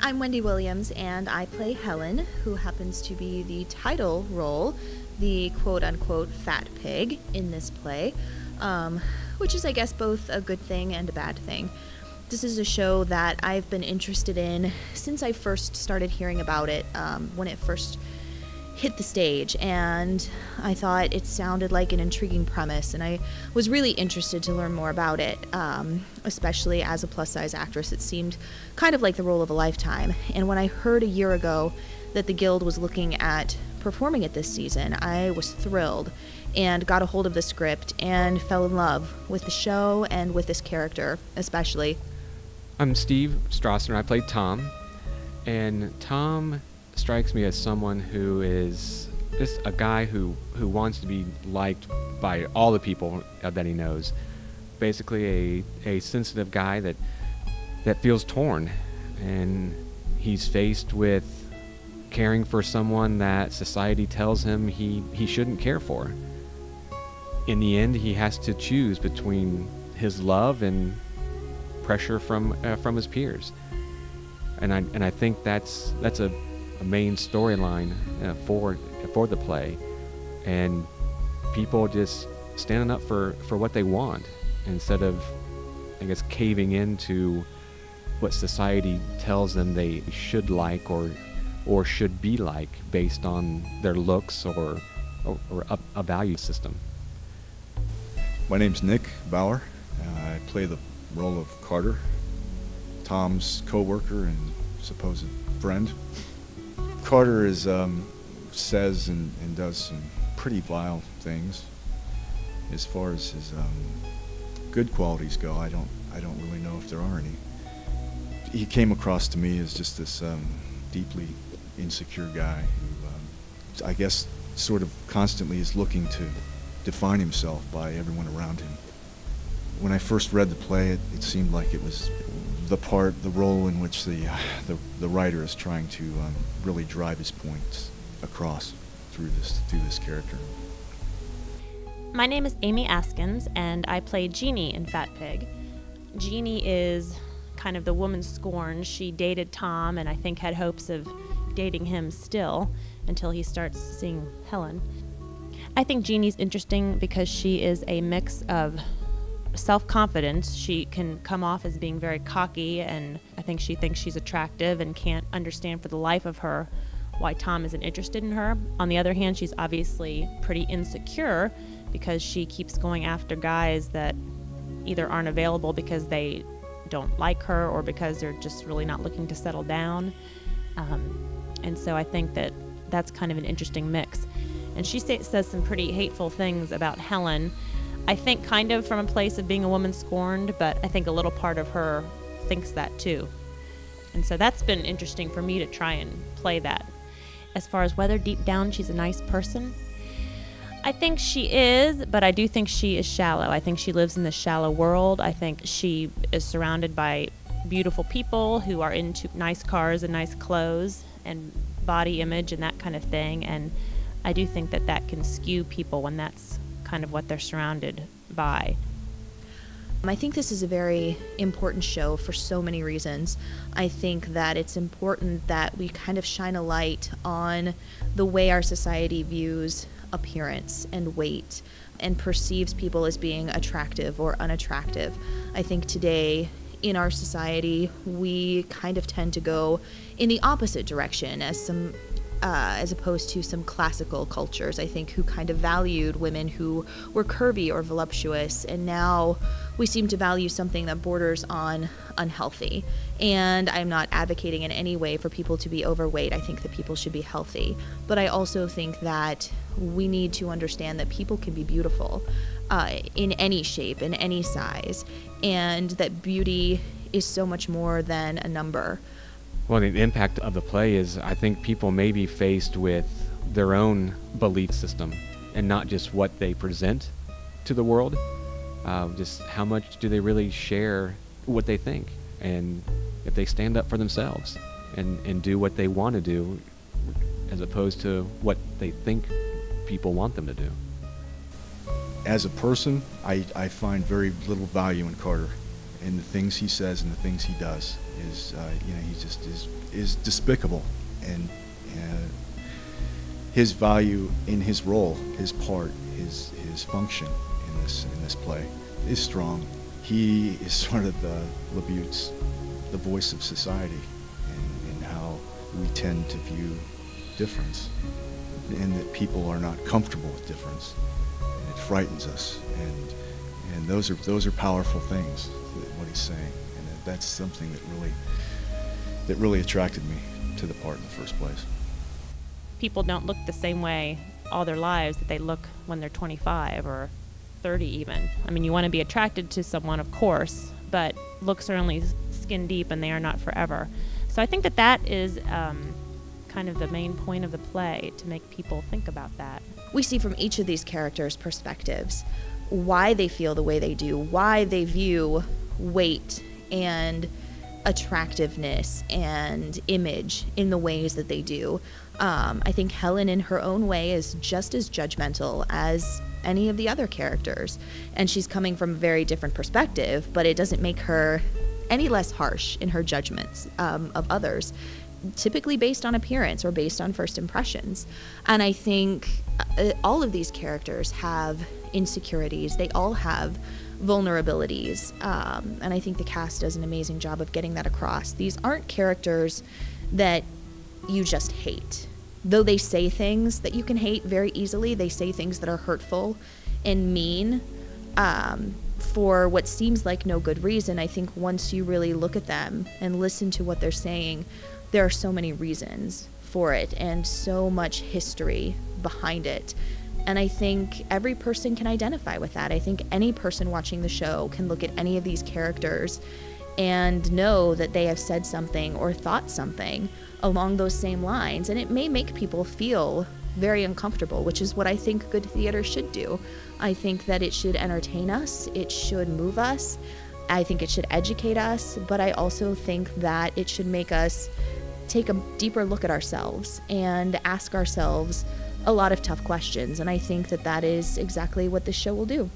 I'm Wendy Williams, and I play Helen, who happens to be the title role, the quote-unquote fat pig in this play, which is, I guess, both a good thing and a bad thing. This is a show that I've been interested in since I first started hearing about it, when it first hit the stage, and I thought it sounded like an intriguing premise, and I was really interested to learn more about it, especially as a plus-size actress. It seemed kind of like the role of a lifetime, and when I heard a year ago that the Guild was looking at performing it this season, I was thrilled and got a hold of the script and fell in love with the show and with this character especially. I'm Steve Strasser, and I played Tom, and Tom strikes me as someone who is just a guy who wants to be liked by all the people that he knows. Basically a sensitive guy that feels torn, and he's faced with caring for someone that society tells him he shouldn't care for. In the end, he has to choose between his love and pressure from his peers, and I think that's a main storyline for the play, and people just standing up for what they want instead of, I guess, caving into what society tells them they should like or should be like based on their looks or a value system. My name's Nick Bauer. I play the role of Carter, Tom's co-worker and supposed friend. Carter says and does some pretty vile things. As far as his good qualities go, I don't really know if there are any. He came across to me as just this deeply insecure guy who, I guess, sort of constantly is looking to define himself by everyone around him. When I first read the play, it seemed like it was the role in which the writer is trying to really drive his points across through this character. My name is Amy Askins, and I play Jeannie in Fat Pig. Jeannie is kind of the woman scorned. She dated Tom, and I think had hopes of dating him still until he starts seeing Helen. I think Jeannie's interesting because she is a mix of self-confidence. She can come off as being very cocky, and I think she thinks she's attractive and can't understand for the life of her why Tom isn't interested in her. On the other hand, she's obviously pretty insecure because she keeps going after guys that either aren't available because they don't like her or because they're just really not looking to settle down. And so I think that that's kind of an interesting mix. And she says some pretty hateful things about Helen, I think kind of from a place of being a woman scorned, but I think a little part of her thinks that too. And so that's been interesting for me to try and play that. As far as whether deep down she's a nice person, I think she is, but I do think she is shallow. I think she lives in this shallow world. I think she is surrounded by beautiful people who are into nice cars and nice clothes and body image and that kind of thing. And I do think that that can skew people when that's kind of what they're surrounded by. I think this is a very important show for so many reasons. I think that it's important that we kind of shine a light on the way our society views appearance and weight and perceives people as being attractive or unattractive. I think today in our society we kind of tend to go in the opposite direction as opposed to some classical cultures, I think, who kind of valued women who were curvy or voluptuous, and now we seem to value something that borders on unhealthy. And I'm not advocating in any way for people to be overweight. I think that people should be healthy. But I also think that we need to understand that people can be beautiful in any shape, in any size, and that beauty is so much more than a number. Well, the impact of the play is I think people may be faced with their own belief system and not just what they present to the world. Just how much do they really share what they think, and if they stand up for themselves and do what they want to do as opposed to what they think people want them to do. As a person, I find very little value in Carter. in the things he says and the things he does is, he just is despicable, and his value in his role, his part, his function in this play is strong. He is sort of the voice of society in how we tend to view difference, and that people are not comfortable with difference, and it frightens us, and those are powerful things, what he's saying, and that's something that really attracted me to the part in the first place. People don't look the same way all their lives that they look when they're 25 or 30 even. I mean, you want to be attracted to someone, of course, but looks are only skin deep and they are not forever. So I think that is kind of the main point of the play, to make people think about that. We see from each of these characters' perspectives why they feel the way they do, why they view weight and attractiveness and image in the ways that they do. I think Helen, in her own way, is just as judgmental as any of the other characters, and she's coming from a very different perspective, but it doesn't make her any less harsh in her judgments of others, typically based on appearance or based on first impressions. And I think all of these characters have insecurities. They all have vulnerabilities, and I think the cast does an amazing job of getting that across. These aren't characters that you just hate. Though they say things that you can hate very easily, they say things that are hurtful and mean for what seems like no good reason. I think once you really look at them and listen to what they're saying, there are so many reasons for it and so much history behind it. And I think every person can identify with that. I think any person watching the show can look at any of these characters and know that they have said something or thought something along those same lines. And it may make people feel very uncomfortable, which is what I think good theater should do. I think that it should entertain us, it should move us, I think it should educate us, but I also think that it should make us take a deeper look at ourselves and ask ourselves a lot of tough questions. And I think that is exactly what this show will do.